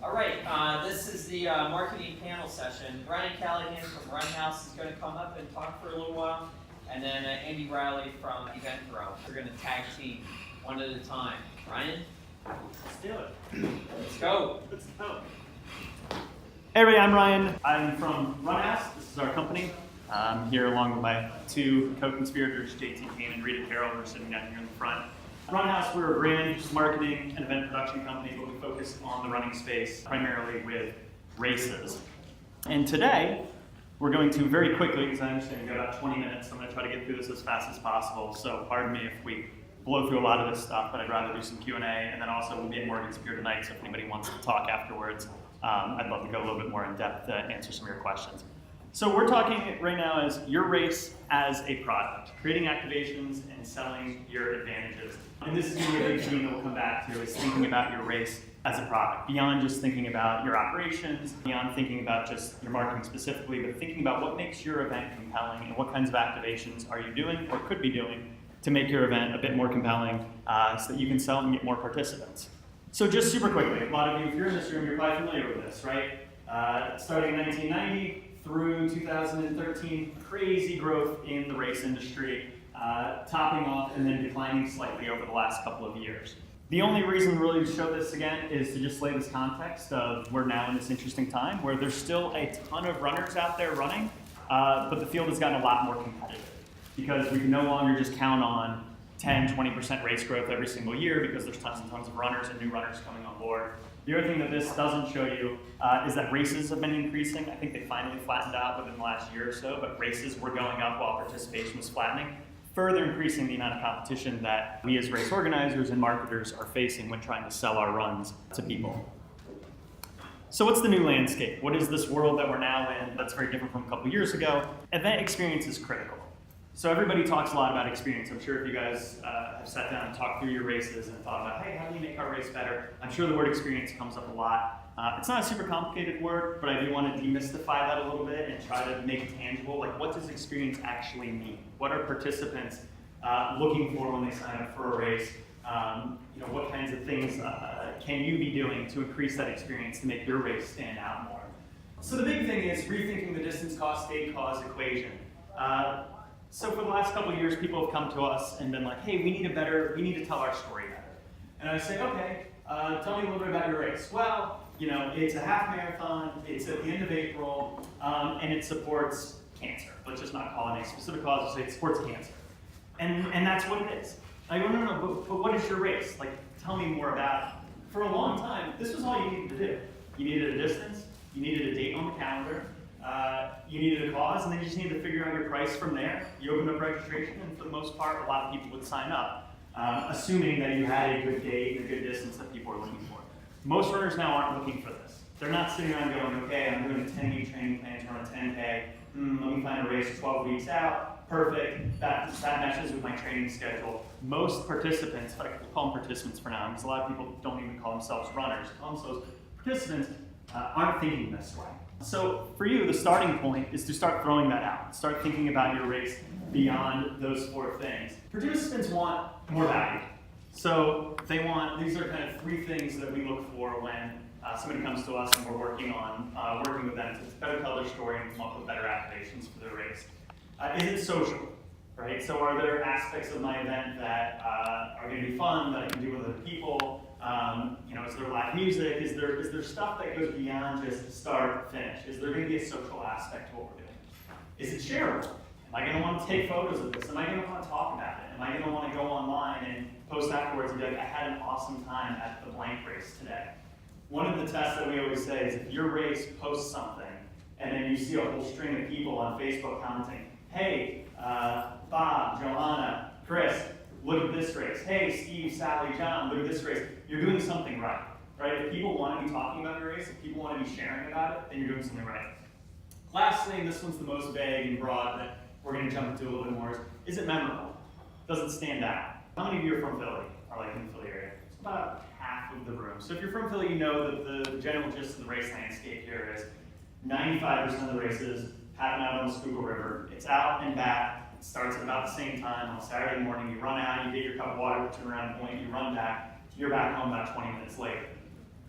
All right, this is the marketing panel session. Brian Callahan from Runhouse is going to come up and talk for a little while, and then Andy Reilly from Eventgrow. We're going to tag team one at a time. Brian? Let's do it. Let's go. Let's go. Hey everybody, I'm Ryan. I'm from Runhouse. This is our company. I'm here along with my two co-conspirators, JT Kane and Rita Carroll, who are sitting down here in the front. Runhouse, we're a brand marketing and event production company, but we focus on the running space, primarily with races. And today, we're going to very quickly, because I understand we've got about 20 minutes, I'm going to try to get through this as fast as possible, so pardon me if we blow through a lot of this stuff, but I'd rather do some Q&A, and then also we'll be at Morgan's Pier tonight, so if anybody wants to talk afterwards, I'd love to go a little bit more in depth to answer some of your questions. So we're talking right now as your race as a product, creating activations and selling your advantages. And this is going to be a big theme that we'll come back to, is thinking about your race as a product, beyond just thinking about your operations, beyond thinking about just your marketing specifically, but thinking about what makes your event compelling and what kinds of activations are you doing or could be doing to make your event a bit more compelling so that you can sell and get more participants. So just super quickly, a lot of you, if you're in this room, you're probably familiar with this, right? Starting in 1990 through 2013, crazy growth in the race industry, topping off and then declining slightly over the last couple of years. The only reason really to show this again is to just lay this context of we're now in this interesting time where there's still a ton of runners out there running, but the field has gotten a lot more competitive because we can no longer just count on 10, 20% race growth every single year because there's tons and tons of runners and new runners coming on board. The other thing that this doesn't show you is that races have been increasing. I think they finally flattened out within the last year or so, but races were going up while participation was flattening, further increasing the amount of competition that we as race organizers and marketers are facing when trying to sell our runs to people. So what's the new landscape? What is this world that we're now in that's very different from a couple years ago? Event experience is critical. So everybody talks a lot about experience. I'm sure if you guys have sat down and talked through your races and thought about, hey, how do you make our race better? I'm sure the word experience comes up a lot. It's not a super complicated word, but I do want to demystify that a little bit and try to make it tangible. Like, what does experience actually mean? What are participants looking for when they sign up for a race? What kinds of things can you be doing to increase that experience to make your race stand out more? So the big thing is rethinking the distance cost state cause equation. So for the last couple of years, people have come to us and been like, hey, we need to tell our story better. And I say, okay, tell me a little bit about your race. Well, it's a half marathon, it's at the end of April, and it supports cancer. Let's just not call it a specific cause, just say it supports cancer. And that's what it is. I go, no, but what is your race? Like, tell me more about it. For a long time, this was all you needed to do. You needed a distance, you needed a date on the calendar, you needed a cause, and then you just needed to figure out your price from there. You opened up registration, and for the most part, a lot of people would sign up, assuming that you had a good date and a good distance that people were looking for. Most runners now aren't looking for this. They're not sitting around going, okay, I'm doing a 10-week training plan to run a 10K. Let me find a race 12 weeks out. Perfect. That matches with my training schedule. Most participants, in fact, we'll call them participants for now, because a lot of people don't even call themselves runners. Call themselves participants, aren't thinking this way. So for you, the starting point is to start throwing that out. Start thinking about your race beyond those four things. Participants want more value. So these are kind of three things that we look for when somebody comes to us and we're working with them to better tell their story and come up with better activations for their race. Is it social, right? So are there aspects of my event that are going to be fun, that I can do with other people? Is there live music? Is there stuff that goes beyond just start, finish? Is there going to be a social aspect to what we're doing? Is it shareable? Am I going to want to take photos of this? Am I going to want to talk about it? Am I going to want to go online and post afterwards and be like, I had an awesome time at the blank race today? One of the tests that we always say is if your race posts something and then you see a whole string of people on Facebook commenting, hey, Bob, Joanna, Chris, look at this race. Hey, Steve, Sally, John, look at this race. You're doing something right? If people want to be talking about your race, if people want to be sharing about it, then you're doing something right. Lastly, and this one's the most vague and broad that we're going to jump into a little bit more, is it memorable? Does it stand out? How many of you are from Philly, or in the Philly area? It's about half of the room. So if you're from Philly, you know that the general gist of the race landscape here is 95% of the races happen out on the Schuylkill River. It's out and back. It starts at about the same time on Saturday morning. You run out, you get your cup of water, turn around point, you run back. You're back home about 20 minutes later.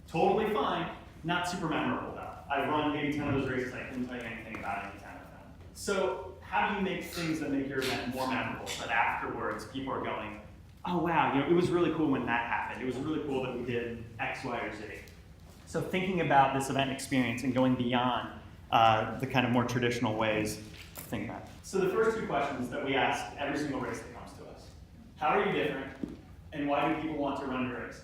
Totally fine. Not super memorable though. I've run maybe 10 of those races, I couldn't tell you anything about any 10 of them. So how do you make things that make your event more memorable, so that afterwards people are going, oh wow, it was really cool when that happened. It was really cool that we did X, Y, or Z. So thinking about this event experience and going beyond the kind of more traditional ways of thinking about it. So the first two questions that we ask every single race that comes to us: how are you different, and why do people want to run your race?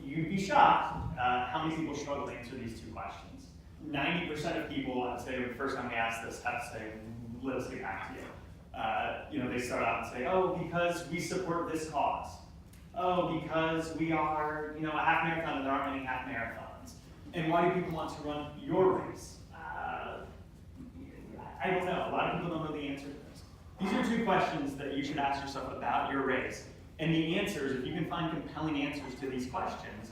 You'd be shocked how many people struggle to answer these two questions. 90% of people, I'd say, the first time we ask this, have to say, let us get back to you. They start out and say, oh, because we support this cause. Oh, because we are, a half marathon and there aren't many half marathons. And why do people want to run your race? I don't know. A lot of people don't know the answer to this. These are two questions that you should ask yourself about your race. And the answers, if you can find compelling answers to these questions,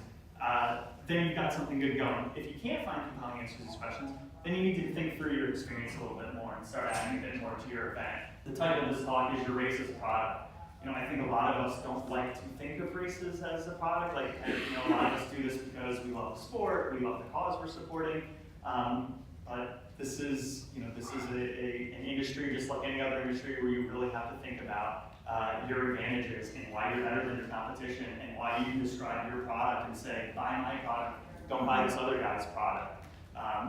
then you've got something good going. If you can't find compelling answers to these questions, then you need to think through your experience a little bit more and start adding a bit more to your event. The title of this talk is Your Race as a Product. I think a lot of us don't like to think of races as a product. A lot of us do this because we love the sport, we love the cause we're supporting. But this is an industry just like any other industry where you really have to think about your advantages and why you're better than your competition and why you describe your product and say, buy my product, don't buy this other guy's product.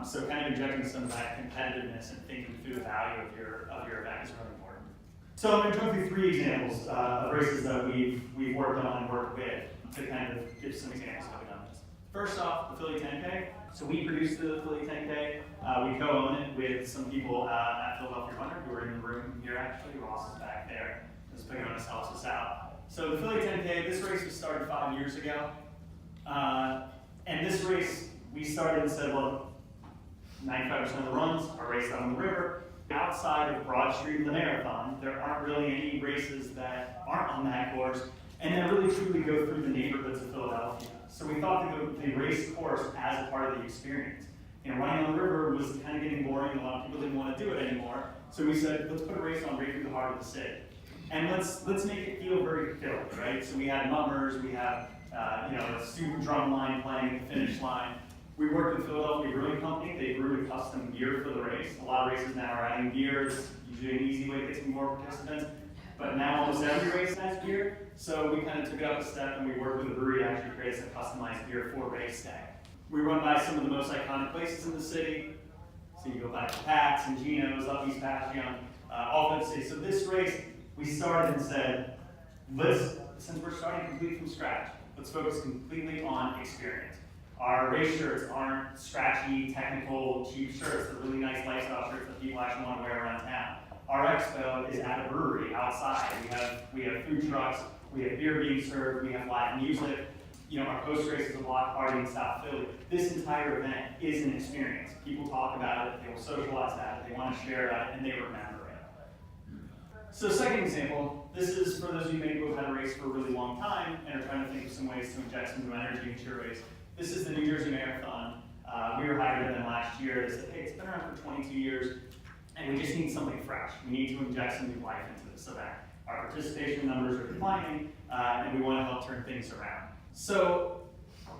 So kind of injecting some of that competitiveness and thinking through the value of your event is really important. So I'm going to go through 3 examples of races that we've worked on and worked with to kind of give some examples of how we've done this. First off, the Philly 10K. So we produced the Philly 10K. We co-own it with some people at Philadelphia Runner who are in the room here actually. Ross is back there. This big on us helps us out. So the Philly 10K, this race was started 5 years ago. And this race, we started and said, look, 95% of the runs are raced out on the river. Outside of Broad Street, the marathon, there aren't really any races that aren't on that course and that really truly go through the neighborhoods of Philadelphia. So we thought that the race course as a part of the experience. Running on the river was kind of getting boring. A lot of people didn't want to do it anymore. So we said, let's put a race on right through the heart of the city. And let's make it feel very Philly, right? So we had mummers, we had a student drum line playing at the finish line. We worked with Philadelphia Brewing Company. They brewed a custom beer for the race. A lot of races now are adding beer. It's usually an easy way to get some more participants. But now almost every race has beer. So we kind of took it up a step and we worked with a brewery to actually create some customized beer for race day. We run by some of the most iconic places in the city. So you go back to Pat's and Gino's, up East Bastion, all over the city. So this race, we started and said, since we're starting completely from scratch, let's focus completely on experience. Our race shirts aren't scratchy, technical, cheap shirts. They're really nice lifestyle shirts that people actually want to wear around town. Our expo is at a brewery outside. We have food trucks, we have beer being served, we have live music. Our post race is a block party in South Philly. This entire event is an experience. People talk about it, they will socialize about it, they want to share about it, and they remember it. So second example, this is for those of you maybe who have had a race for a really long time and are trying to think of some ways to inject some new energy into your race. This is the New Jersey Marathon. We were hired in them last year. They said, hey, it's been around for 22 years, and we just need something fresh. We need to inject some new life into this event. Our participation numbers are declining, and we want to help turn things around. So,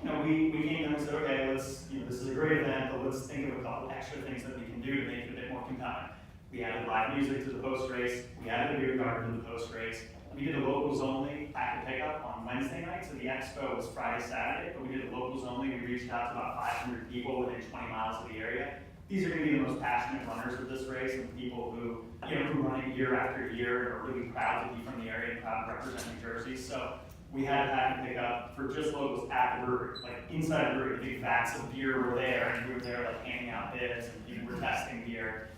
we came in and said, okay, this is a great event, but let's think of a couple extra things that we can do to make it a bit more compelling. We added live music to the post race. We added a beer garden to the post race. We did a locals only pack and pickup on Wednesday night, so the expo was Friday, Saturday, but we did a locals only. We reached out to about 500 people within 20 miles of the area. These are going to be the most passionate runners of this race and people who run it year after year and are really proud to be from the area and proud to represent New Jersey. So we had a pack and pickup for just locals at the brewery, like inside the brewery. Big vats of beer were there, and we were there like handing out bids, and people were testing beer.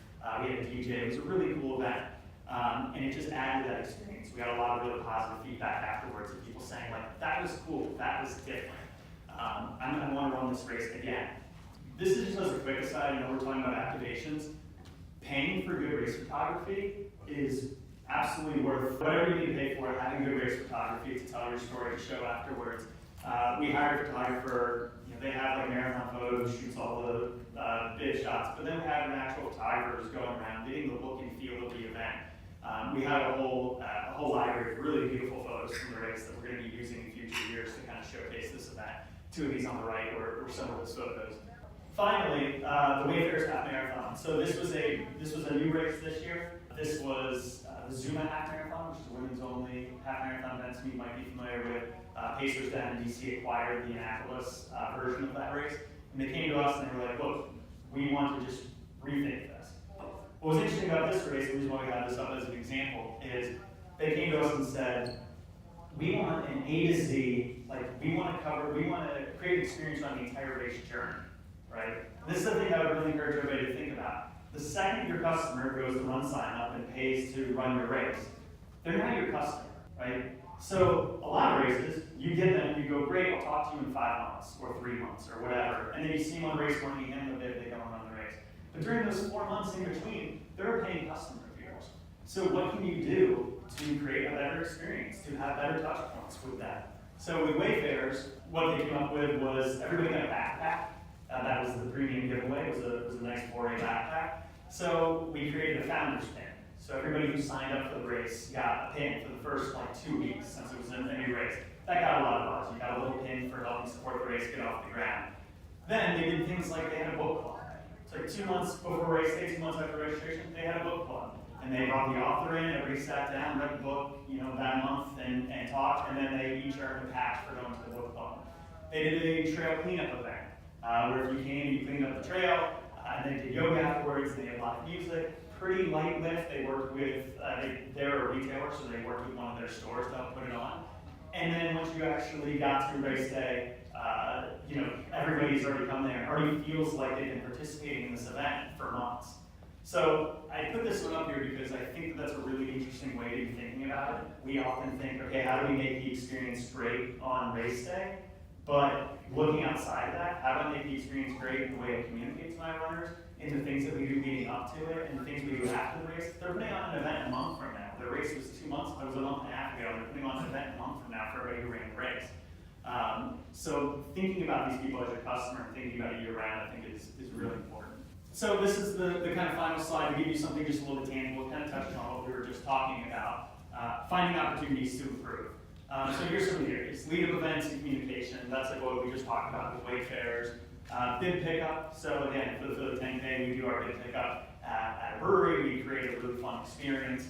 We had a DJ. It was a really cool event. And it just added to that experience. We got a lot of really positive feedback afterwards of people saying, like, that was cool, that was different. I want to run this race again. This is just as a quick aside, we're talking about activations. Paying for good race photography is absolutely worth whatever you need to pay for it, having good race photography to tell your story, to show afterwards. We hired a photographer. They have like marathon photos, shoots all the bid shots, but then we have an actual photographer who's going around getting the look and feel of the event. We have a whole library of really beautiful photos from the race that we're going to be using in future years to kind of showcase this event. 2 of these on the right were some of those photos. finally, the Wayfarers Half Marathon. So this was a new race this year. This was the Zuma Half Marathon, which is a women's only half marathon event you might be familiar with. Pacers down in DC acquired the Annapolis version of that race. And they came to us and they were like, look, we want to just rethink this. What was interesting about this race, the reason why we have this up as an example, is they came to us and said, we want an A to Z, like we want to create an experience on the entire race journey, right? And this is the thing I would really encourage everybody to think about. The second your customer goes to RunSignUp and pays to run your race, they're not your customer, right? So a lot of races, you get them, you go, great, I'll talk to you in 5 months or 3 months or whatever, and then you see them on race morning, you hand them a bid, they go and run the race. But during those 4 months in between, they're a paying customer of yours. So what can you do to create a better experience, to have better touch points with that? So with Wayfarers, what they came up with was everybody got a backpack. That was the premium giveaway. It was a nice 4A backpack. So we created a founder's pin. So everybody who signed up for the race got a pin for the first 2 weeks since it was a new race. That got a lot of buzz. You got a little pin for helping support the race get off the ground. Then they did things like they had a book club. So 2 months before race day, 2 months after registration, they had a book club. And they brought the author in, everybody sat down, read the book, that month and talked, and then they each earned a patch for going to the book club. They did a trail cleanup event, where if you came, you cleaned up the trail, and they did yoga afterwards, they had live music, pretty light lift. They worked with, they're a retailer, so they worked with one of their stores to help put it on. And then once you actually got through race day, everybody's already come there, already feels like they've been participating in this event for months. So I put this one up here because I think that's a really interesting way to be thinking about it. We often think, okay, how do we make the experience great on race day? But looking outside of that, how do I make the experience great in the way I communicate to my runners, in the things that we do leading up to it, and the things we do after the race? They're putting on an event a month from now. The race was 2 months, it was a month and a half ago. They're putting on an event a month from now for everybody who ran the race. So thinking about these people as your customer and thinking about it year round, I think is really important. So this is the kind of final slide to give you something just a little bit tangible, kind of touching on what we were just talking about, finding opportunities to improve. So here's some areas: lead up events and communication. That's like what we just talked about with Wayfarers. Bid pickup. So again, for the 10K, we do our bid pickup at a brewery. We create a really fun experience,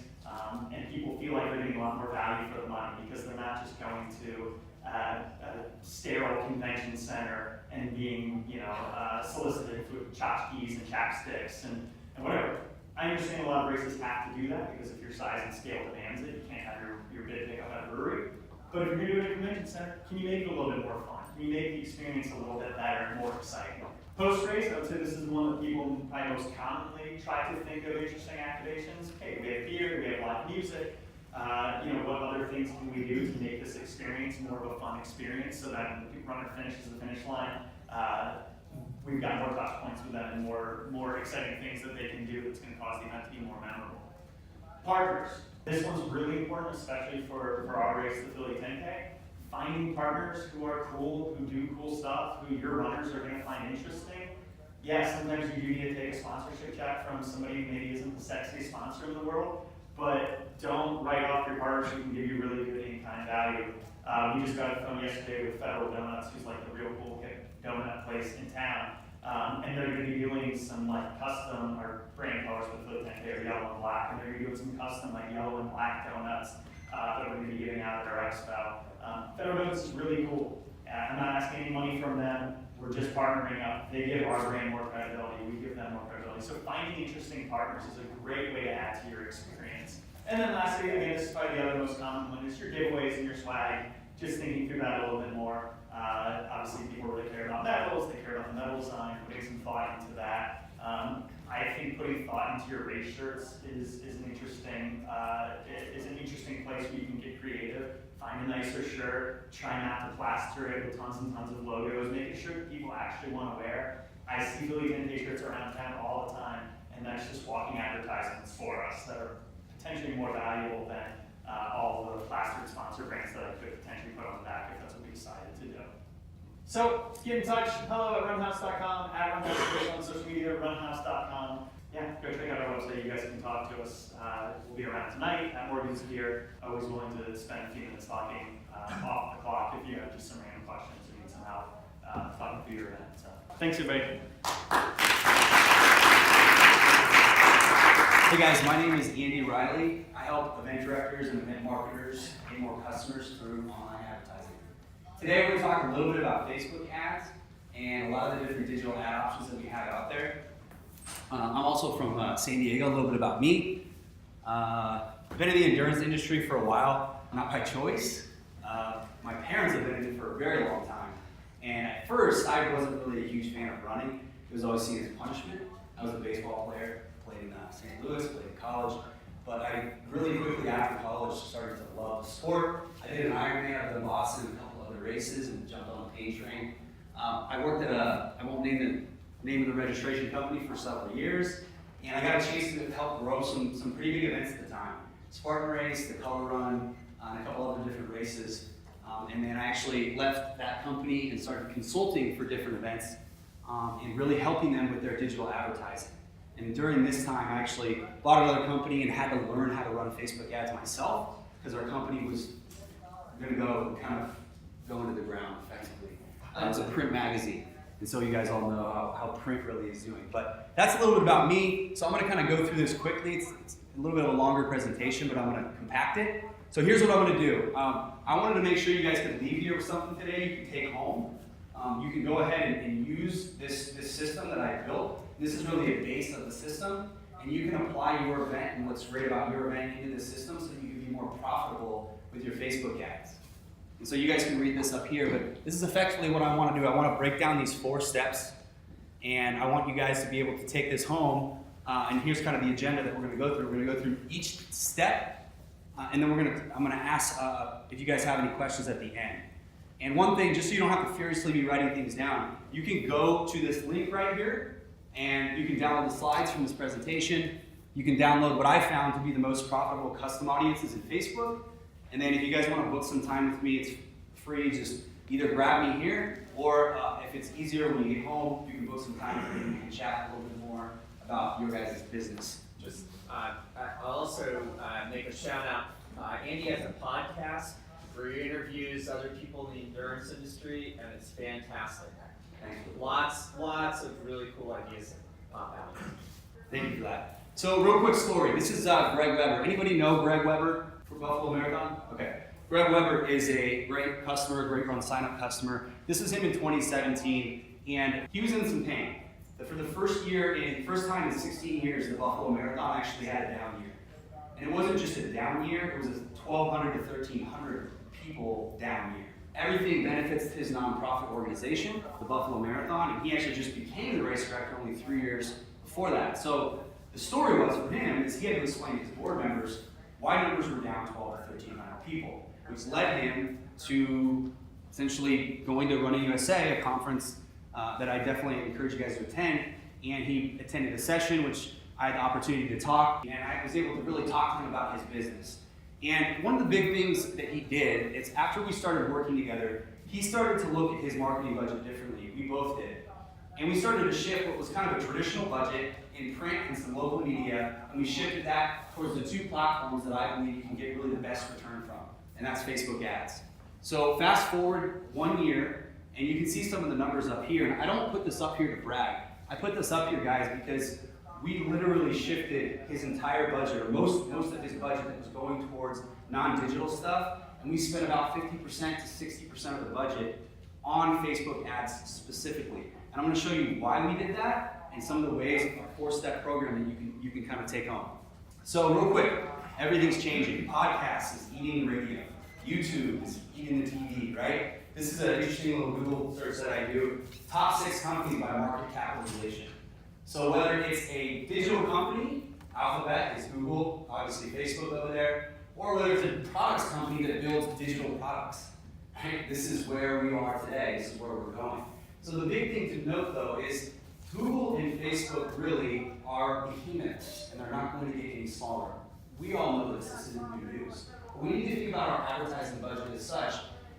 and people feel like they're getting a lot more value for the money because they're not just going to a sterile convention center and being, solicited with tchotchkes and chapsticks and whatever. I understand a lot of races have to do that because if your size and scale demands it, you can't have your bid pickup at a brewery. But if you're going to do it at a convention center, can you make it a little bit more fun? Can you make the experience a little bit better and more exciting? Post-race, I would say this is the one that people probably most commonly try to think of interesting activations. Okay, we have beer, we have live music. What other things can we do to make this experience more of a fun experience so that when the runner finishes the finish line, we've got more touch points with them and more exciting things that they can do that's going to cause the event to be more memorable. Partners. This one's really important, especially for our race, the Philly 10K. Finding partners who are cool, who do cool stuff, who your runners are going to find interesting. Yeah, sometimes you do need to take a sponsorship check from somebody who maybe isn't the sexiest sponsor in the world, but don't write off your partners who can give you really good in-kind value. We just got a phone yesterday with Federal Donuts, who's like the real cool donut place in town. And they're going to be doing some custom or brand colors for the 10K are yellow and black, and they're going to be doing some custom yellow and black donuts that we're going to be giving out at our expo. Federal Donuts is really cool. I'm not asking any money from them. We're just partnering up. They give our brand more credibility. We give them more credibility. So finding interesting partners is a great way to add to your experience. And then lastly, again, this is probably the other most common one, is your giveaways and your swag. Just thinking through that a little bit more. Obviously, people really care about medals. They care about the medal design, putting some thought into that. I think putting thought into your race shirts is an interesting place where you can get creative. Find a nicer shirt. Try not to plaster it with tons and tons of logos. Make a shirt that people actually want to wear. I see Philly 10K shirts around town all the time, and that's just walking advertisements for us that are potentially more valuable than all the plastered sponsor brands that I could potentially put on the back if that's what we decided to do. So get in touch. Hello at runhouse.com, at runhouse on social media, runhouse.com. Yeah, go check out our website. You guys can talk to us. We'll be around tonight at Morgan's here. Always willing to spend a few minutes talking off the clock if you have just some random questions or need some help talking through your event. So, thanks, everybody. Hey guys, my name is Reilly. I help event directors and event marketers get more customers through online advertising. Today we're going to talk a little bit about Facebook ads and a lot of the different digital ad options that we have out there. I'm also from San Diego. A little bit about me. I've been in the endurance industry for a while, not by choice. My parents have been in it for a very long time. And at first, I wasn't really a huge fan of running. It was always seen as punishment. I was a baseball player. Played in St. Louis, played in college, but I really quickly after college started to love the sport. I did an Ironman, I've done Boston, a couple other races, and jumped on a pain train. I worked at I won't name the name of the registration company for several years, and I got a chance to help grow some pretty big events at the time. Spartan Race, the Color Run, and a couple other different races. And then I actually left that company and started consulting for different events and really helping them with their digital advertising. And during this time, I actually bought another company and had to learn how to run Facebook ads myself because our company was going to go into the ground effectively. It was a print magazine, and so you guys all know how print really is doing. But that's a little bit about me. So I'm going to kind of go through this quickly. It's a little bit of a longer presentation, but I'm going to compact it. So here's what I'm going to do. I wanted to make sure you guys could leave here with something today you can take home. You can go ahead and use this system that I built. This is really a base of the system, and you can apply your event and what's great about your event into this system so you can be more profitable with your Facebook ads. And so you guys can read this up here, but this is effectively what I want to do. I want to break down these 4 steps, and I want you guys to be able to take this home, and here's kind of the agenda that we're going to go through. We're going to go through each step, and then I'm going to ask if you guys have any questions at the end. And one thing, just so you don't have to furiously be writing things down, you can go to this link right here, and you can download the slides from this presentation. You can download what I found to be the most profitable custom audiences in Facebook. And then if you guys want to book some time with me, it's free. Just either grab me here, or if it's easier when you get home, you can book some time with me and we can chat a little bit more about your guys' business. I'll also make a shout out. Andy has a podcast where he interviews other people in the endurance industry, and it's fantastic. Thank you. Lots of really cool ideas pop out. Thank you for that. So real quick story. This is Greg Weber. Anybody know Greg Weber for Buffalo Marathon? Okay. Greg Weber is a great customer, great RunSignUp customer. This is him in 2017, and he was in some pain. For the first time in 16 years, the Buffalo Marathon actually had a down year. And it wasn't just a down year, it was a 1,200 to 1,300 people down year. Everything benefits his nonprofit organization, the Buffalo Marathon, and he actually just became the race director only 3 years before that. So the story was for him is he had to explain to his board members why numbers were down 12 to 1,300 people, which led him to essentially going to Running USA, a conference that I definitely encourage you guys to attend. And he attended a session which I had the opportunity to talk, and I was able to really talk to him about his business. And one of the big things that he did is after we started working together, he started to look at his marketing budget differently. We both did. And we started to shift what was kind of a traditional budget in print and some local media, and we shifted that towards the 2 platforms that I believe you can get really the best return from, and that's Facebook ads. So fast forward 1 year, and you can see some of the numbers up here. And I don't put this up here to brag. I put this up here, guys, because we literally shifted his entire budget, or most of his budget that was going towards non-digital stuff, and we spent about 50% to 60% of the budget on Facebook ads specifically. And I'm going to show you why we did that and some of the ways, a 4-step program that you can kind of take home. So real quick, everything's changing. Podcasts is eating radio. YouTube is eating the TV, right? This is an interesting little Google search that I do. Top 6 companies by market capitalization. So whether it's a digital company, Alphabet is Google, obviously Facebook over there, or whether it's a products company that builds digital products, right? This is where we are today. This is where we're going. So the big thing to note, though, is Google and Facebook really are behemoths, and they're not going to get any smaller. We all know this. This isn't new news. But we need to think about our advertising budget as such.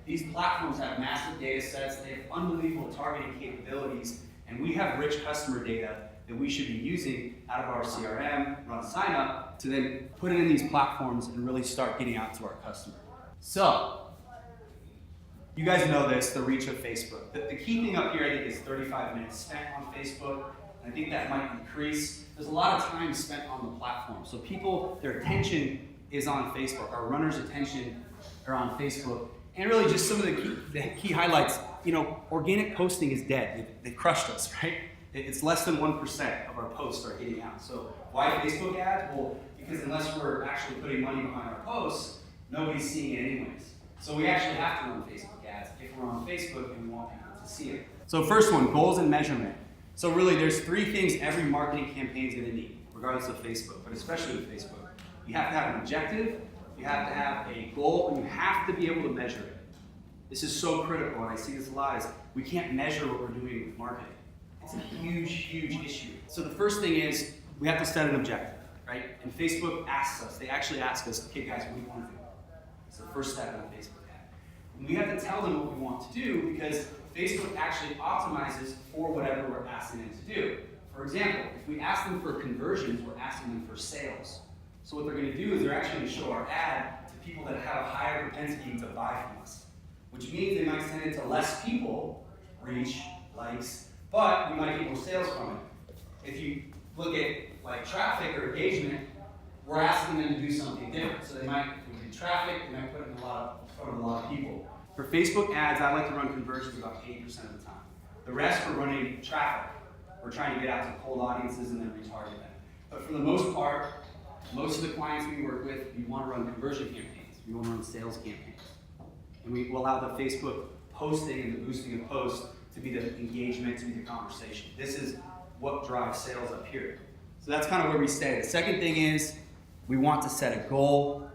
These platforms have massive data sets. They have unbelievable targeting capabilities, and we have rich customer data that we should be using out of our CRM, RunSignUp, to then put it in these platforms and really start getting out to our customer. So, you guys know this, the reach of Facebook. The key thing up here, I think, is 35 minutes spent on Facebook. And I think that might increase. There's a lot of time spent on the platform. So people, their attention is on Facebook. Our runners' attention are on Facebook. And really just some of the key highlights. You know, organic posting is dead. They crushed us, right? It's less than 1% of our posts are hitting out. So why Facebook ads? Well, because unless we're actually putting money behind our posts, nobody's seeing it anyways. So we actually have to run Facebook ads if we're on Facebook and we want people to see it. So first one, goals and measurement. So really there's 3 things every marketing campaign is going to need, regardless of Facebook, but especially with Facebook. You have to have an objective, you have to have a goal, and you have to be able to measure it. This is so critical, and I see this a lot, is we can't measure what we're doing with marketing. It's a huge, huge issue. So the first thing is we have to set an objective, right? And Facebook asks us, they actually ask us, okay guys, what do you want to do? It's the first step in a Facebook ad. And we have to tell them what we want to do because Facebook actually optimizes for whatever we're asking them to do. For example, if we ask them for conversions, we're asking them for sales. So what they're going to do is they're actually going to show our ad to people that have a higher propensity to buy from us, which means they might send it to less people, reach, likes, but we might get more sales from it. If you look at like traffic or engagement, we're asking them to do something different. So they might, if we do traffic, they might put it in front of a lot of people. For Facebook ads, I like to run conversions about 80% of the time. The rest, we're running traffic. We're trying to get out to cold audiences and then retarget them. But for the most part, most of the clients we work with, we want to run conversion campaigns. We want to run sales campaigns. And we will allow the Facebook posting and the boosting of posts to be the engagement, to be the conversation. This is what drives sales up here. So that's kind of where we stay. The second thing is we want to set a goal.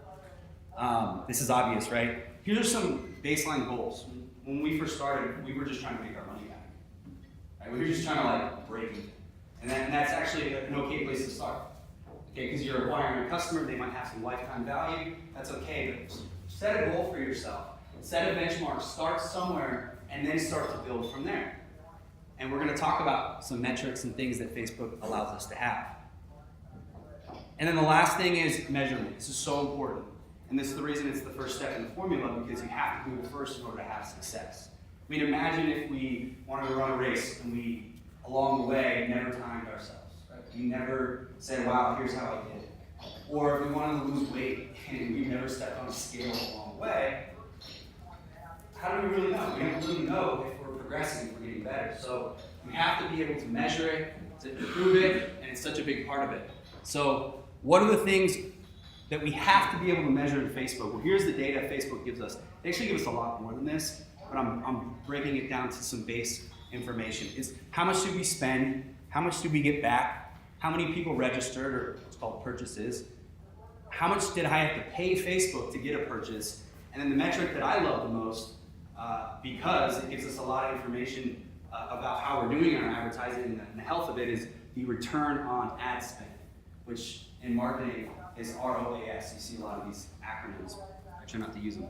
This is obvious, right? Here are some baseline goals. When we first started, we were just trying to make our money back. Right? We were just trying to like break even. And that's actually an okay place to start. Okay, because you're acquiring a customer, they might have some lifetime value. That's okay, but set a goal for yourself. Set a benchmark, start somewhere, and then start to build from there. And we're going to talk about some metrics and things that Facebook allows us to have. And then the last thing is measurement. This is so important. And this is the reason it's the first step in the formula, because you have to do it first in order to have success. I mean, imagine if we wanted to run a race and we, along the way, never timed ourselves. Right? We never said, wow, here's how I did it. Or if we wanted to lose weight and we never stepped on a scale along the way, how do we really know? We don't really know if we're progressing, if we're getting better. So we have to be able to measure it, to improve it, and it's such a big part of it. So what are the things that we have to be able to measure in Facebook? Well, here's the data Facebook gives us. They actually give us a lot more than this, but I'm breaking it down to some base information. It's how much did we spend? How much did we get back? How many people registered, or what's called purchases? How much did I have to pay Facebook to get a purchase? And then the metric that I love the most, because it gives us a lot of information about how we're doing in our advertising and the health of it, is the return on ad spend, which in marketing is ROAS. You see a lot of these acronyms. I try not to use them.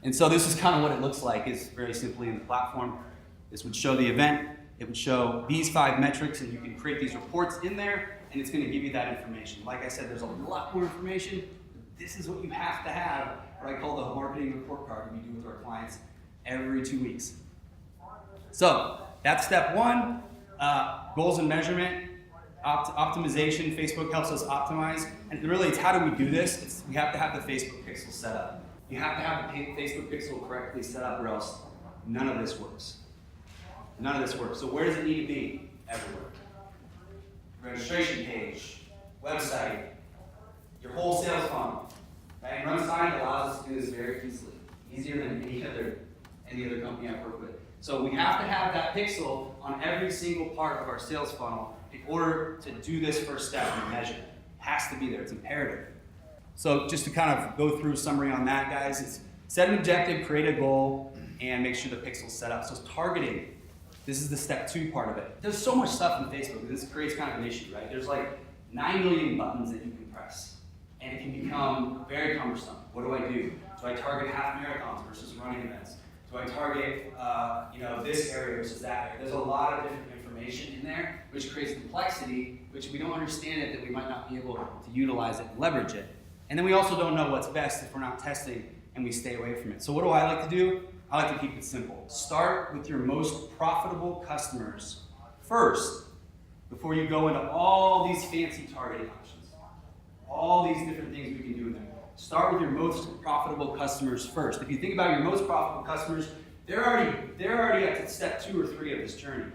And so this is kind of what it looks like, is very simply in the platform. This would show the event. It would show these 5 metrics, and you can create these reports in there, and it's going to give you that information. Like I said, there's a lot more information. This is what you have to have, what I call the marketing report card that we do with our clients every 2 weeks. So that's step 1, goals and measurement. Optimization. Facebook helps us optimize, and really it's how do we do this? We have to have the Facebook pixel set up. You have to have the Facebook pixel correctly set up, or else none of this works. None of this works. So where does it need to be? Everywhere. Registration page, website, your whole sales funnel. Right? And RunSign allows us to do this very easily, easier than any other company I've worked with. So we have to have that pixel on every single part of our sales funnel in order to do this first step and measure. It has to be there. It's imperative. So just to kind of go through a summary on that, guys, it's set an objective, create a goal, and make sure the pixel's set up. So it's targeting. This is the step 2 part of it. There's so much stuff in Facebook, and this creates kind of an issue, right? There's like 9 million buttons that you can press, and it can become very cumbersome. What do I do? Do I target half marathons versus running events? Do I target this area versus that area? There's a lot of different information in there, which creates complexity, which if we don't understand it, that we might not be able to utilize it and leverage it. And then we also don't know what's best if we're not testing and we stay away from it. So what do I like to do? I like to keep it simple. Start with your most profitable customers first, before you go into all these fancy targeting options. All these different things we can do in there. Start with your most profitable customers first. If you think about your most profitable customers, they're already at step 2 or 3 of this journey.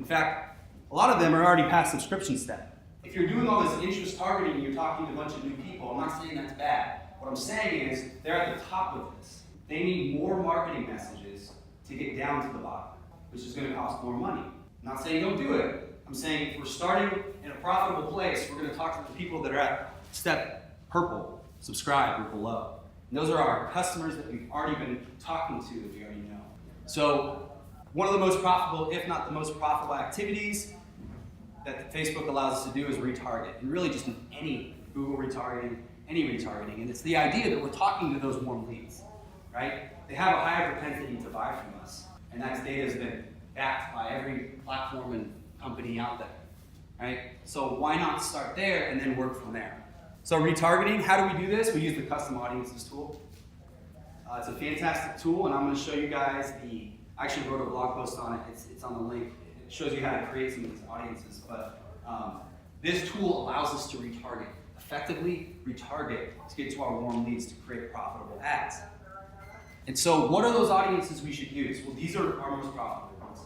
In fact, a lot of them are already past subscription step. If you're doing all this interest targeting and you're talking to a bunch of new people, I'm not saying that's bad. What I'm saying is they're at the top of this. They need more marketing messages to get down to the bottom, which is going to cost more money. I'm not saying don't do it. I'm saying if we're starting in a profitable place, we're going to talk to the people that are at step purple, subscribe, or below. And those are our customers that we've already been talking to that we already know. So one of the most profitable, if not the most profitable activities that Facebook allows us to do is retarget. And really just any Google retargeting, any retargeting. And it's the idea that we're talking to those warm leads, right? They have a higher propensity to buy from us. And that data has been backed by every platform and company out there, right? So why not start there and then work from there? So retargeting, how do we do this? We use the custom audiences tool. It's a fantastic tool, and I'm going to show you guys I actually wrote a blog post on it. It's on the link. It shows you how to create some of these audiences. But this tool allows us to retarget, effectively retarget to get to our warm leads to create profitable ads. And so what are those audiences we should use? Well, these are our most profitable ones.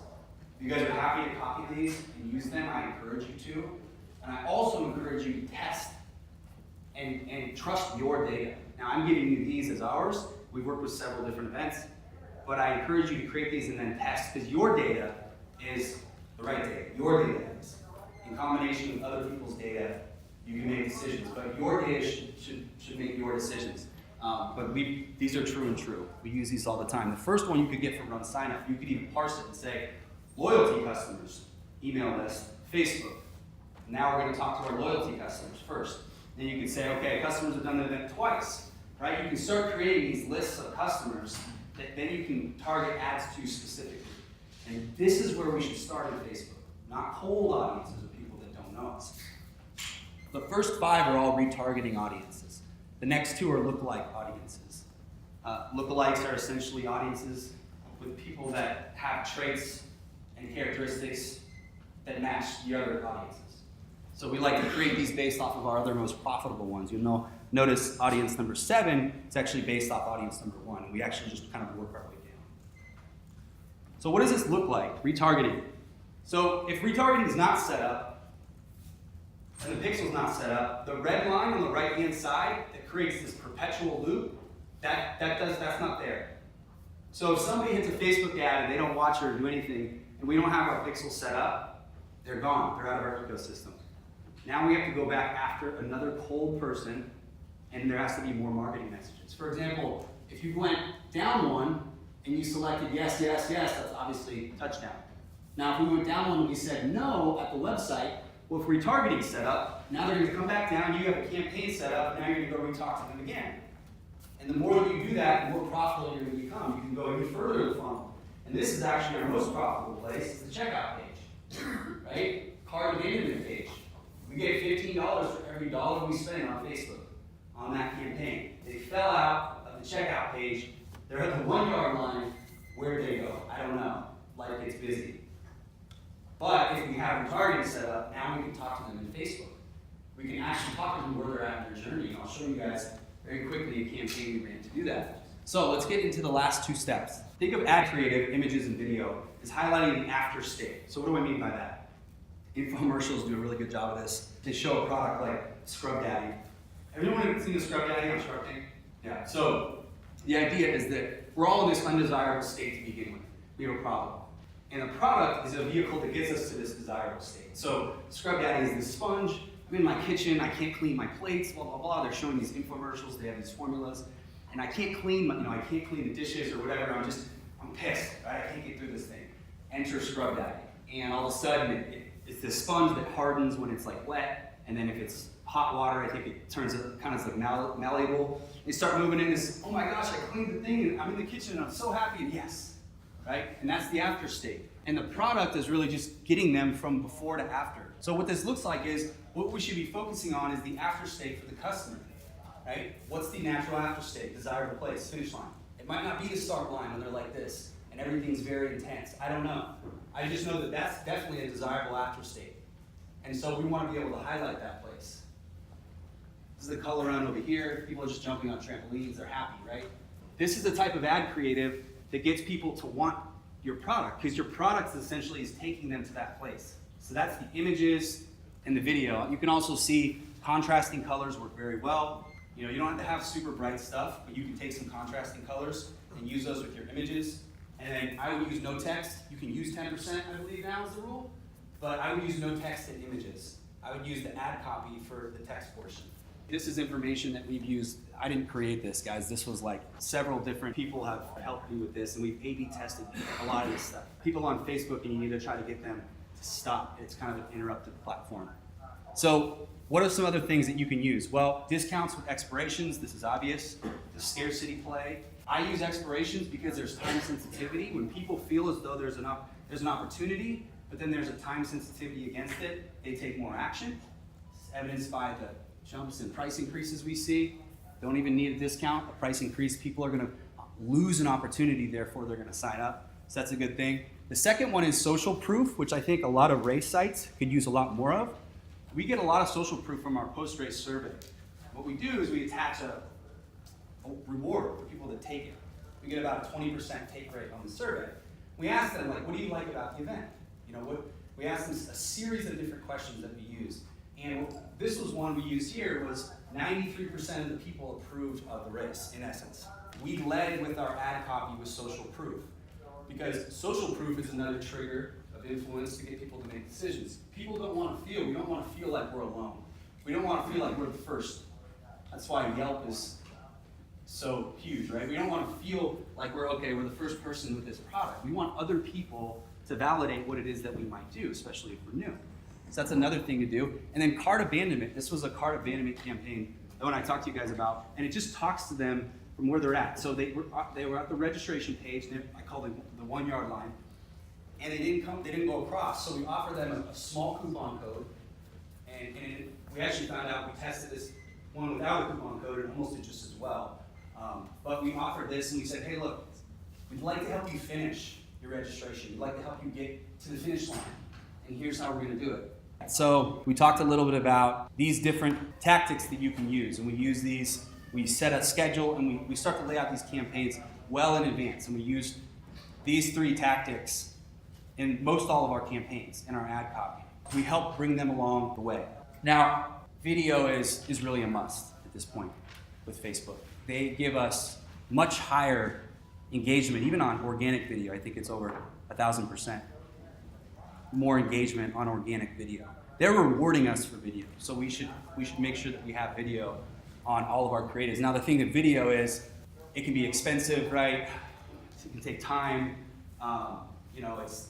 If you guys are happy to copy these and use them, I encourage you to. And I also encourage you to test and trust your data. Now, I'm giving you these as ours. We've worked with several different events, but I encourage you to create these and then test, because your data is the right data. Your data is. In combination with other people's data, you can make decisions, but your data should make your decisions. But these are true and true. We use these all the time. The first one you could get from RunSignUp, you could even parse it and say, loyalty customers, email list, Facebook. Now we're going to talk to our loyalty customers first. Then you can say, okay, customers have done the event twice, right? You can start creating these lists of customers that then you can target ads to specifically. And this is where we should start in Facebook, not cold audiences of people that don't know us. The first 5 are all retargeting audiences. The next 2 are lookalike audiences. Lookalikes are essentially audiences with people that have traits and characteristics that match the other audiences. So we like to create these based off of our other most profitable ones. You'll notice audience number 7 is actually based off audience number 1. And we actually just kind of work our way down. So what does this look like? Retargeting. So if retargeting is not set up, and the pixel's not set up, the red line on the right-hand side that creates this perpetual loop, that's not there. So if somebody hits a Facebook ad and they don't watch or do anything, and we don't have our pixel set up, they're gone. They're out of our ecosystem. Now we have to go back after another cold person, and there has to be more marketing messages. For example, if you went down one and you selected yes, yes, yes, that's obviously touchdown. Now if we went down one and we said no at the website, well, if retargeting set up, now they're going to come back down, you have a campaign set up, now you're going to go re-talk to them again. And the more that you do that, the more profitable you're going to become. You can go even further in the funnel. And this is actually our most profitable place, is the checkout page, right? Cart abandonment page. We get $15 for every dollar we spend on Facebook on that campaign. They fell out of the checkout page. They're at the 1-yard line. Where'd they go? I don't know. Life gets busy. But if we have retargeting set up, now we can talk to them in Facebook. We can actually talk to them where they're at in their journey. And I'll show you guys very quickly a campaign we ran to do that. So let's get into the last 2 steps. Think of ad creative, images, and video as highlighting the after state. So what do I mean by that? Infomercials do a really good job of this. They show a product like Scrub Daddy. Everyone seen the Scrub Daddy on Shark Tank? Yeah. So the idea is that we're all in this undesirable state to begin with. We have a problem. And the product is a vehicle that gets us to this desirable state. So Scrub Daddy is this sponge. I'm in my kitchen. I can't clean my plates. Blah blah blah. They're showing these infomercials. They have these formulas, and I can't clean. I can't clean the dishes or whatever. I'm pissed. Right? I can't get through this thing. Enter Scrub Daddy, and all of a sudden it's this sponge that hardens when it's like wet, and then if it's hot water, I think it turns kind of like malleable. They start moving in this, oh my gosh, I cleaned the thing, and I'm in the kitchen, and I'm so happy, and yes, right? And that's the after state. And the product is really just getting them from before to after. So what this looks like is, what we should be focusing on is the after state for the customer, right? What's the natural after state, desirable place, finish line? It might not be the start line when they're like this, and everything's very intense. I don't know. I just know that that's definitely a desirable after state. And so we want to be able to highlight that place. This is the color run over here. People are just jumping on trampolines. They're happy, right? This is the type of ad creative that gets people to want your product, because your product essentially is taking them to that place. So that's the images and the video. You can also see contrasting colors work very well. You know, you don't have to have super bright stuff, but you can take some contrasting colors and use those with your images. And then I would use no text. You can use 10%, I believe now is the rule, but I would use no text in images. I would use the ad copy for the text portion. This is information that we've used. I didn't create this, guys. This was like several different people have helped me with this, and we've A/B tested a lot of this stuff. People on Facebook, and you need to try to get them to stop. It's kind of an interrupted platform. So what are some other things that you can use? Well, discounts with expirations. This is obvious. The scarcity play. I use expirations because there's time sensitivity. When people feel as though there's an opportunity, but then there's a time sensitivity against it, they take more action. It's evidenced by the jumps in price increases we see. Don't even need a discount. A price increase, people are going to lose an opportunity, therefore they're going to sign up. So that's a good thing. The second one is social proof, which I think a lot of race sites could use a lot more of. We get a lot of social proof from our post-race survey. What we do is we attach a reward for people that take it. We get about a 20% take rate on the survey. We ask them, like, what do you like about the event? You know, we ask them a series of different questions that we use. And this was one we used here, was 93% of the people approved of the race, in essence. We led with our ad copy with social proof, because social proof is another trigger of influence to get people to make decisions. People don't want to feel, we don't want to feel like we're alone. We don't want to feel like we're the first. That's why Yelp is so huge, right? We don't want to feel like we're the first person with this product. We want other people to validate what it is that we might do, especially if we're new. So that's another thing to do. And then cart abandonment. This was a cart abandonment campaign that when I talked to you guys about, and it just talks to them from where they're at. So they were at the registration page, I call it the 1 yard line, and they didn't go across. So we offered them a small coupon code, and we actually found out, we tested this one without a coupon code, and almost did just as well. But we offered this, and we said, hey, look, we'd like to help you finish your registration. We'd like to help you get to the finish line, and here's how we're going to do it. So we talked a little bit about these different tactics that you can use, and we use these. We set a schedule, and we start to lay out these campaigns well in advance, and we use these 3 tactics in most all of our campaigns in our ad copy. We help bring them along the way. Now, video is really a must at this point with Facebook. They give us much higher engagement, even on organic video. I think it's over 1,000% more engagement on organic video. They're rewarding us for video, so we should make sure that we have video on all of our creatives. Now, the thing with video is it can be expensive, right? It can take time. You know, it's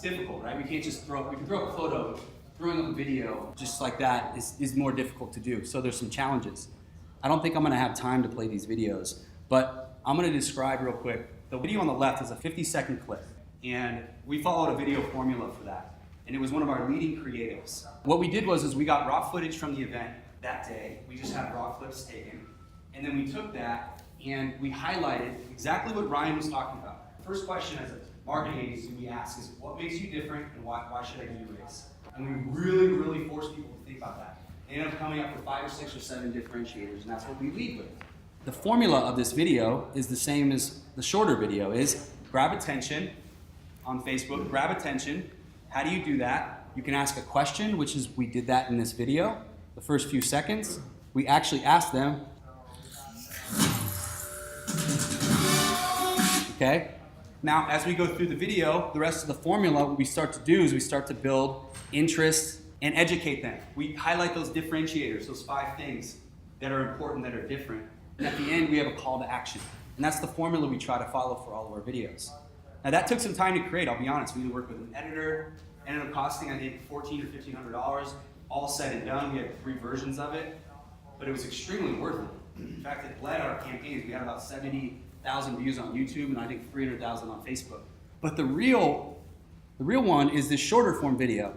difficult, right? We can't just we can throw up a photo. Throwing up a video just like that is more difficult to do. So there's some challenges. I don't think I'm going to have time to play these videos, but I'm going to describe real quick. The video on the left is a 50-second clip, and we followed a video formula for that, and it was one of our leading creatives. What we did was we got raw footage from the event that day. We just had raw clips taken, and then we took that and we highlighted exactly what Ryan was talking about. The first question as a marketing agency we ask is, what makes you different, and why should I give you a raise? And we really, really force people to think about that. They end up coming up with 5 or 6 or 7 differentiators, and that's what we lead with. The formula of this video is the same as the shorter video is grab attention on Facebook, grab attention. How do you do that? You can ask a question, which is we did that in this video. The first few seconds, we actually asked them, okay? Now, as we go through the video, the rest of the formula, what we start to do is we start to build interest and educate them. We highlight those differentiators, those 5 things that are important, that are different. And at the end, we have a call to action. And that's the formula we try to follow for all of our videos. Now, that took some time to create, I'll be honest. We had to work with an editor. Ended up costing, I think, $1,400 or $1,500. All said and done, we had 3 versions of it. But it was extremely worth it. In fact, it led our campaigns. We had about 70,000 views on YouTube, and I think 300,000 on Facebook. But the real one is this shorter form video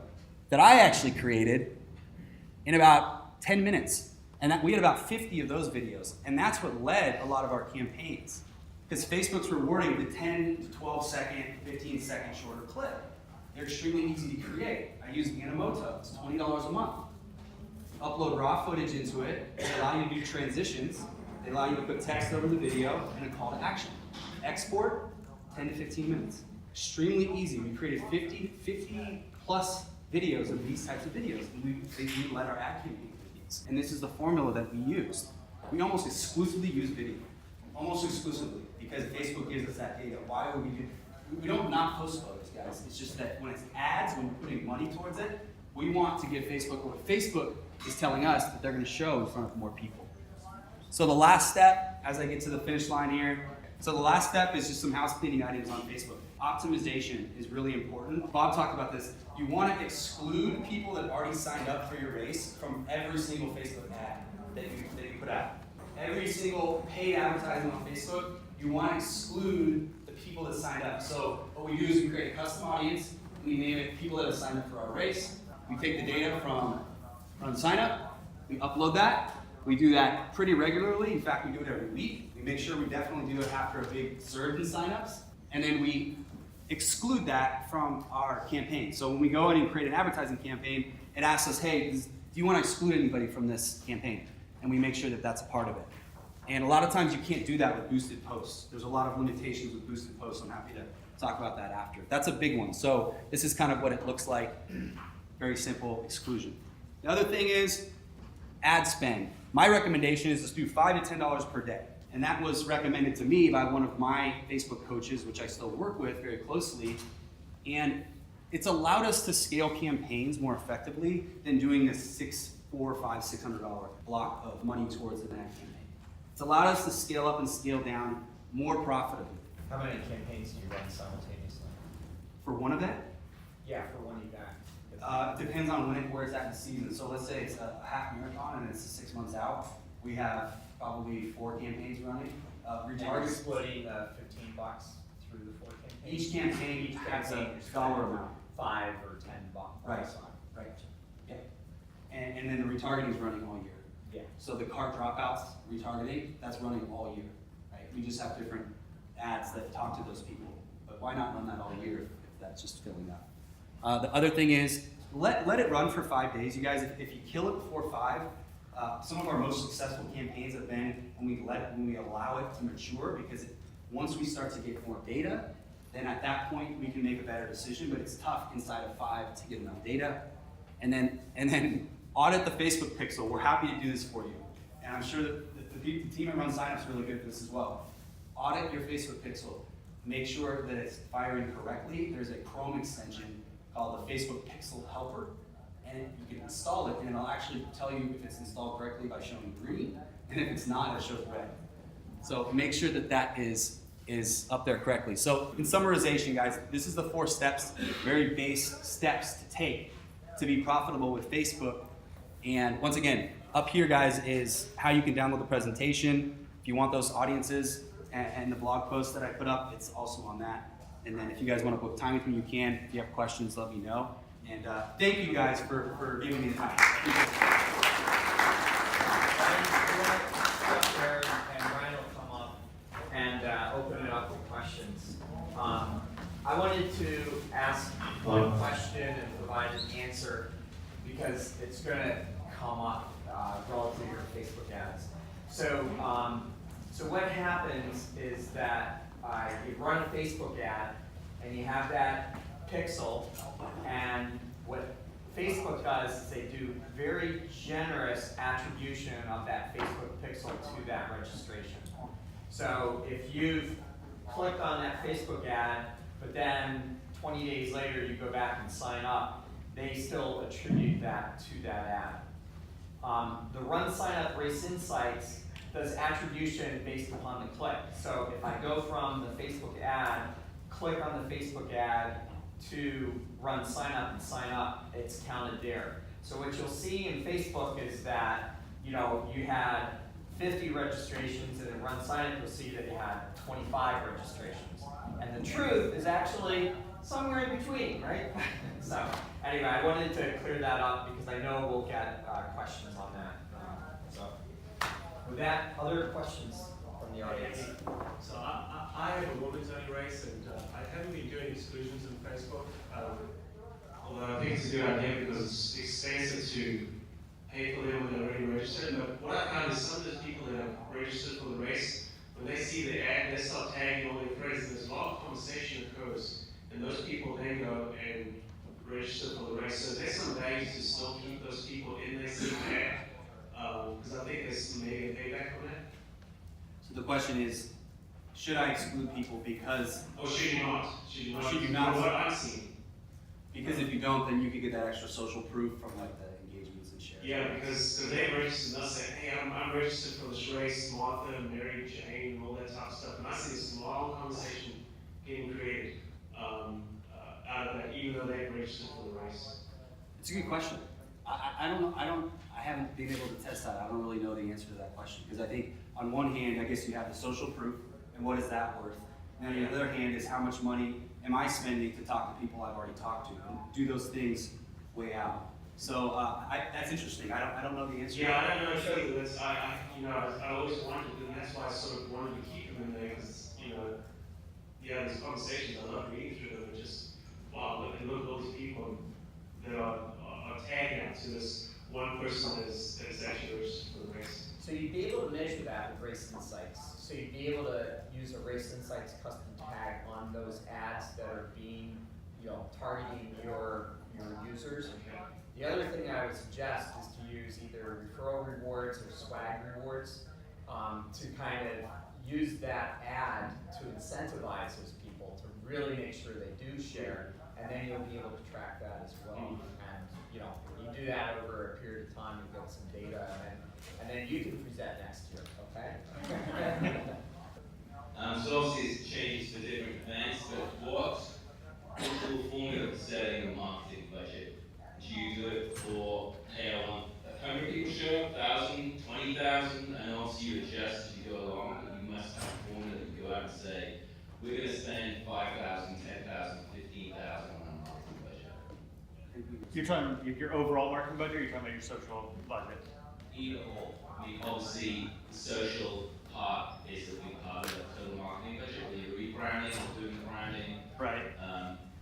that I actually created in about 10 minutes. And we had about 50 of those videos. And that's what led a lot of our campaigns. Because Facebook's rewarding the 10 to 12 second, 15 second shorter clip. They're extremely easy to create. I use Animoto, it's $20 a month. Upload raw footage into it, they allow you to do transitions, they allow you to put text over the video and a call to action. Export, 10 to 15 minutes. Extremely easy. We created 50 plus videos of these types of videos, and we let our ad campaign do these. And this is the formula that we used. We almost exclusively use video. Almost exclusively, because Facebook gives us that data. Why would we do? We don't not post photos, guys. It's just that when it's ads, when we're putting money towards it, we want to give Facebook what Facebook is telling us that they're going to show in front of more people. So the last step, as I get to the finish line here, so the last step is just some house cleaning items on Facebook. Optimization is really important. Bob talked about this. You want to exclude people that already signed up for your race from every single Facebook ad that you put out. Every single paid advertising on Facebook, you want to exclude the people that signed up. So what we do is we create a custom audience, we name it people that have signed up for our race. We take the data from RunSignUp, we upload that. We do that pretty regularly. In fact, we do it every week. We make sure we definitely do it after a big surge in signups. And then we exclude that from our campaign. So when we go in and create an advertising campaign, it asks us, hey, do you want to exclude anybody from this campaign? And we make sure that that's a part of it. And a lot of times you can't do that with boosted posts. There's a lot of limitations with boosted posts. I'm happy to talk about that after. That's a big one. So this is kind of what it looks like. Very simple exclusion. The other thing is ad spend. My recommendation is to do $5 to $10 per day. And that was recommended to me by one of my Facebook coaches, which I still work with very closely. And it's allowed us to scale campaigns more effectively than doing a $600 block of money towards an ad campaign. It's allowed us to scale up and scale down more profitably. How many campaigns do you run simultaneously? For one event, Yeah, for one event. depends on where it's at in the season. So let's say it's a half marathon and it's 6 months out. We have probably 4 campaigns running. And you're splitting the $15 through the 4 campaigns? Each campaign has a dollar amount. $5 or $10. Right. Right. Yeah. And then the retargeting is running all year. Yeah. So the cart dropouts, retargeting, that's running all year. Right? We just have different ads that talk to those people. But why not run that all year if that's just filling up? The other thing is, let it run for 5 days. You guys, if you kill it before 5, some of our most successful campaigns have been when we allow it to mature, because once we start to get more data, then at that point we can make a better decision. But it's tough inside of 5 to get enough data. And then audit the Facebook pixel. We're happy to do this for you. And I'm sure that the team at RunSignUp is really good at this as well. Audit your Facebook pixel. Make sure that it's firing correctly. There's a Chrome extension called the Facebook Pixel Helper. And you can install it, and it'll actually tell you if it's installed correctly by showing green, and if it's not, it shows red. So make sure that that is up there correctly. So in summarization, guys, this is the 4 steps, very base steps to take to be profitable with Facebook. And once again, up here, guys, is how you can download the presentation. If you want those audiences and the blog post that I put up, it's also on that. And then if you guys want to book time with me, you can. If you have questions, let me know. And thank you guys for giving me the time. And Ryan will come up and open it up for questions. I wanted to ask one question and provide an answer because it's going to come up relative to your Facebook ads. So what happens is that you run a Facebook ad and you have that pixel, and what Facebook does is they do very generous attribution of that Facebook pixel to that registration. So if you've clicked on that Facebook ad, but then 20 days later you go back and sign up, they still attribute that to that ad. The RunSignUp Race Insights does attribution based upon the click. So if I go from the Facebook ad, click on the Facebook ad to RunSignUp and sign up, it's counted there. So what you'll see in Facebook is that you had 50 registrations, and in RunSignUp you'll see that you had 25 registrations. And the truth is actually somewhere in between, right? So anyway, I wanted to clear that up because I know we'll get questions on that. So with that, other questions from the audience? So I have a women's only race, and I haven't been doing exclusions on Facebook. Although I think it's a good idea because it's expensive to pay for them when they're already registered. But what I found is some of those people that have registered for the race, when they see the ad, they start tagging all their friends, and there's a lot of conversation occurs. And those people then go and register for the race. So there's some value to still keep those people in there seeing the ad, because I think there's maybe a payback on that. So the question is, should I exclude people because? Or should you not? Should you not? From what I'm seeing. Because if you don't, then you could get that extra social proof from like the engagements and shares. Yeah, because they register and they'll say, hey, I'm registered for this race, Martha, Mary, Jane, all that type of stuff. And I see this long conversation getting created out of that, even though they've registered for the race. It's a good question. I don't know. I haven't been able to test that. I don't really know the answer to that question because I think on one hand, I guess you have the social proof and what is that worth? And on the other hand is how much money am I spending to talk to people I've already talked to and do those things weigh out? So that's interesting. I don't know the answer. Yeah, I don't know actually. That's I always wanted to, and that's why I sort of wanted to keep them in there because these conversations I love reading through them and just wow, look at all these people that are tagged out to this one person that is actually registered for the race. So you'd be able to measure that with Race Insights. So you'd be able to use a Race Insights custom tag on those ads that are being, targeting your users. The other thing I would suggest is to use either referral rewards or swag rewards to kind of use that ad to incentivize those people to really make sure they do share, and then you'll be able to track that as well. And you do that over a period of time, you'll get some data, and then you can present next year, okay? So obviously it's changed for different events, but what's the formula for setting a marketing budget? Do you do it for, hey, I want 100 people show up, 1,000, 20,000, and also you adjust as you go along, but you must have a formula that you go out and say, we're going to spend 5,000, 10,000, 15,000 on a marketing budget. You're talking your overall marketing budget, or you're talking about your social budget? Either or. I mean, obviously, the social part is a big part of the total marketing budget, whether you're rebranding or doing the branding. Right.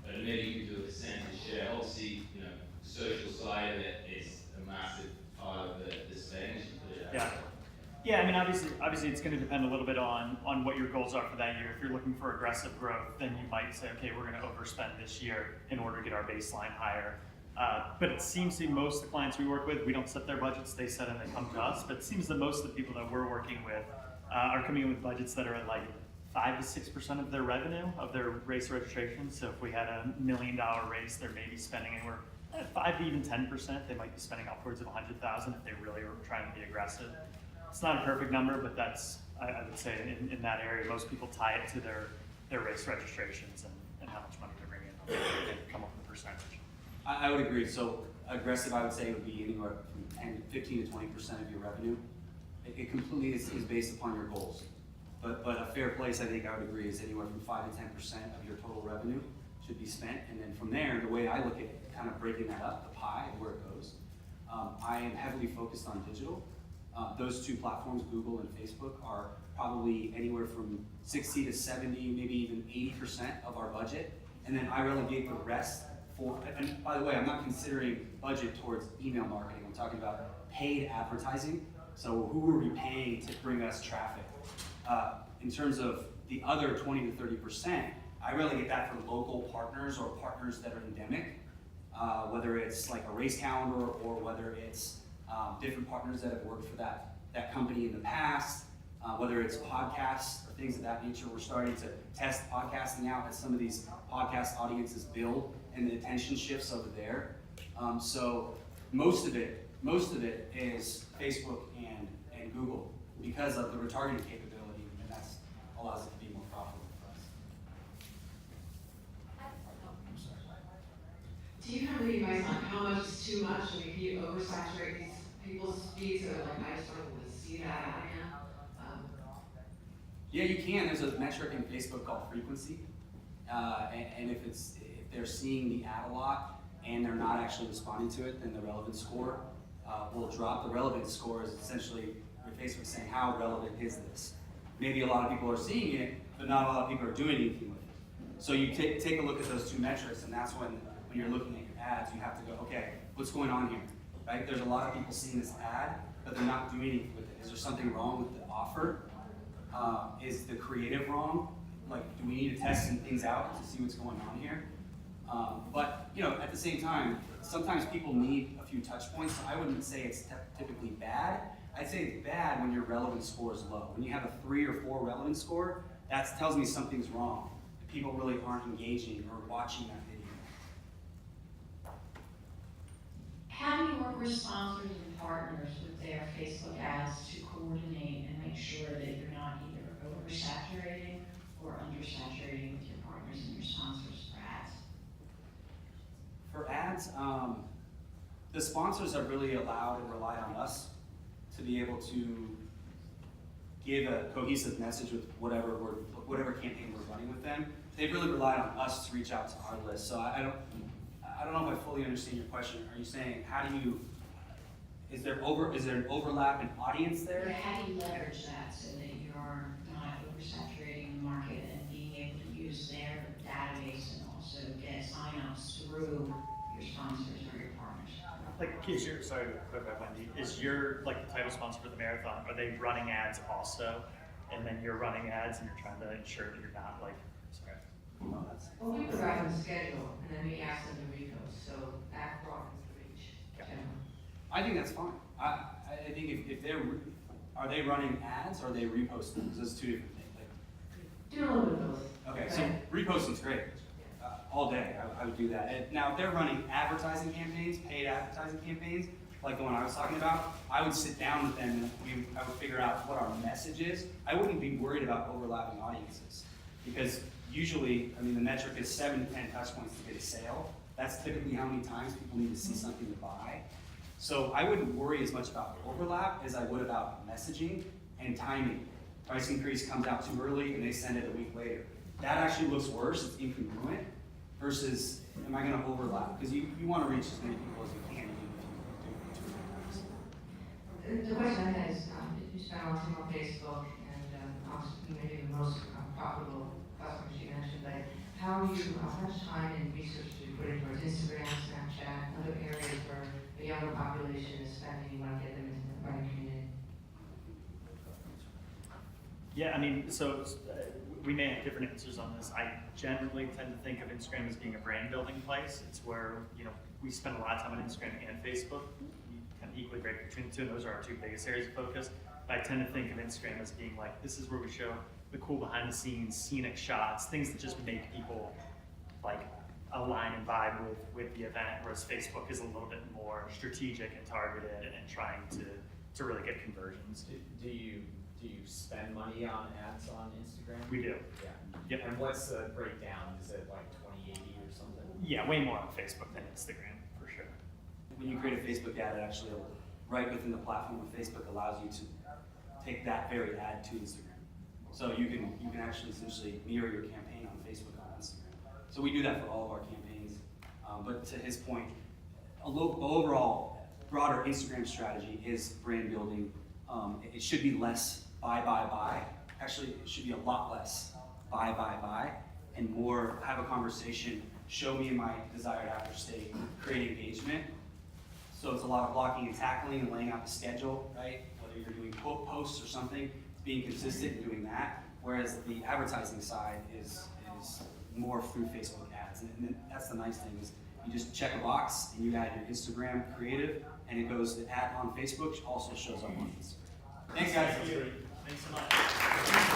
But maybe you could do a percentage share. Obviously, the social side of it is a massive part of the spend. As you put it out. Yeah. Yeah, I mean, obviously it's going to depend a little bit on what your goals are for that year. If you're looking for aggressive growth, then you might say, okay, we're going to overspend this year in order to get our baseline higher. But it seems to be most of the clients we work with, we don't set their budgets, they set and they come to us. But it seems that most of the people that we're working with are coming in with budgets that are at like 5 to 6% of their revenue, of their race registration. So if we had a $1 million race, they may be spending anywhere 5 to even 10%. They might be spending upwards of $100,000 if they really were trying to be aggressive. It's not a perfect number, but that's, I would say, in that area, most people tie it to their race registrations and how much money they bring in and come up with a percentage. I would agree. So aggressive, I would say, would be anywhere from 15 to 20% of your revenue. It completely is based upon your goals. But a fair place, I think I would agree, is anywhere from 5 to 10% of your total revenue should be spent. And then from there, the way I look at kind of breaking that up, the pie, where it goes, I am heavily focused on digital. Those two platforms, Google and Facebook, are probably anywhere from 60 to 70, maybe even 80% of our budget. And then I relegate the rest for, and by the way, I'm not considering budget towards email marketing. I'm talking about paid advertising. So who are we paying to bring us traffic? In terms of the other 20 to 30%, I relegate that for local partners or partners that are endemic, whether it's like a race calendar or whether it's different partners that have worked for that company in the past, whether it's podcasts or things of that nature. We're starting to test podcasting out as some of these podcast audiences build and the attention shifts over there. So most of it is Facebook and Google because of the retargeting capability, and that allows it to be more profitable for us. Do you have any advice on how much is too much? I mean, can you oversaturate these people's feeds so like I just don't want to see that ad again? Yeah, you can. There's a metric in Facebook called frequency, and if they're seeing the ad a lot and they're not actually responding to it, then the relevance score will drop. The relevance score is essentially your Facebook saying how relevant is this. Maybe a lot of people are seeing it, but not a lot of people are doing anything with it. So you take a look at those two metrics, and that's when you're looking at your ads, you have to go, okay, what's going on here, right? There's a lot of people seeing this ad, but they're not doing anything with it. Is there something wrong with the offer? Is the creative wrong? Like, do we need to test some things out to see what's going on here? But you know, at the same time, sometimes people need a few touch points. So I wouldn't say it's typically bad. I'd say it's bad when your relevance score is low. When you have a 3 or 4 relevance score, that tells me something's wrong. People really aren't engaging or watching that video. How do you work with sponsors and partners with their Facebook ads to coordinate and make sure that you're not either oversaturating or undersaturating with your partners and your sponsors for ads? For ads, the sponsors are really allowed and rely on us to be able to give a cohesive message with whatever campaign we're running with them. They really rely on us to reach out to our list. So I don't know if I fully understand your question. Are you saying is there an overlap in audience there? Yeah, how do you leverage that so that you're not oversaturating the market and being able to use their database and also get signups through your sponsors or your partners? Like, sorry to clarify, Wendy, is your, like, the title sponsor for the marathon, are they running ads also? And then you're running ads and you're trying to ensure that you're not, like, sorry. No, that's. Well, we provide them a schedule, and then we ask them to repost, so that broadens the reach, generally. I think that's fine. I think if are they running ads or are they reposting? Because those are two different things. Like, Do a little bit of both. okay, so reposting's great. All day, I would do that. And now, if they're running advertising campaigns, paid advertising campaigns, like the one I was talking about, I would sit down with them and I would figure out what our message is. I wouldn't be worried about overlapping audiences because usually, I mean, the metric is 7 to 10 touch points to get a sale. That's typically how many times people need to see something to buy. So I wouldn't worry as much about overlap as I would about messaging and timing. Price increase comes out too early and they send it a week later. That actually looks worse, it's incongruent, versus am I gonna overlap? Because you wanna reach as many people as you can even if you do it 2 or 3 times. The question I had is, you spend a lot of time on Facebook, and obviously maybe the most profitable customers you mentioned, but how much time and research do you put into Instagram, Snapchat, other areas where the younger population is spending, you want to get them into the running community? Yeah, I mean, so we may have different answers on this. I generally tend to think of Instagram as being a brand building place. It's where, you know, we spend a lot of time on Instagram and Facebook. We kind of equally break between the two, and those are our 2 biggest areas of focus. But I tend to think of Instagram as being like, this is where we show the cool behind the scenes, scenic shots, things that just make people like align and vibe with the event, whereas Facebook is a little bit more strategic and targeted and trying to really get conversions. Do you spend money on ads on Instagram? We do. Yeah. Yep. And what's the breakdown? Is it like 20/80 or something? Yeah, way more on Facebook than Instagram, for sure. When you create a Facebook ad, it actually, right within the platform of Facebook, allows you to take that very ad to Instagram. So you can actually essentially mirror your campaign on Facebook and on Instagram. So we do that for all of our campaigns. But to his point, overall, broader Instagram strategy is brand building. It should be less buy. Actually, it should be a lot less buy, and more have a conversation, show me my desired after state, create engagement. So it's a lot of blocking and tackling and laying out the schedule, right? Whether you're doing posts or something, being consistent and doing that. Whereas the advertising side is more through Facebook ads. And that's the nice thing is you just check a box and you add your Instagram creative and it goes, the ad on Facebook also shows up on Instagram. Thanks guys. Thanks so much.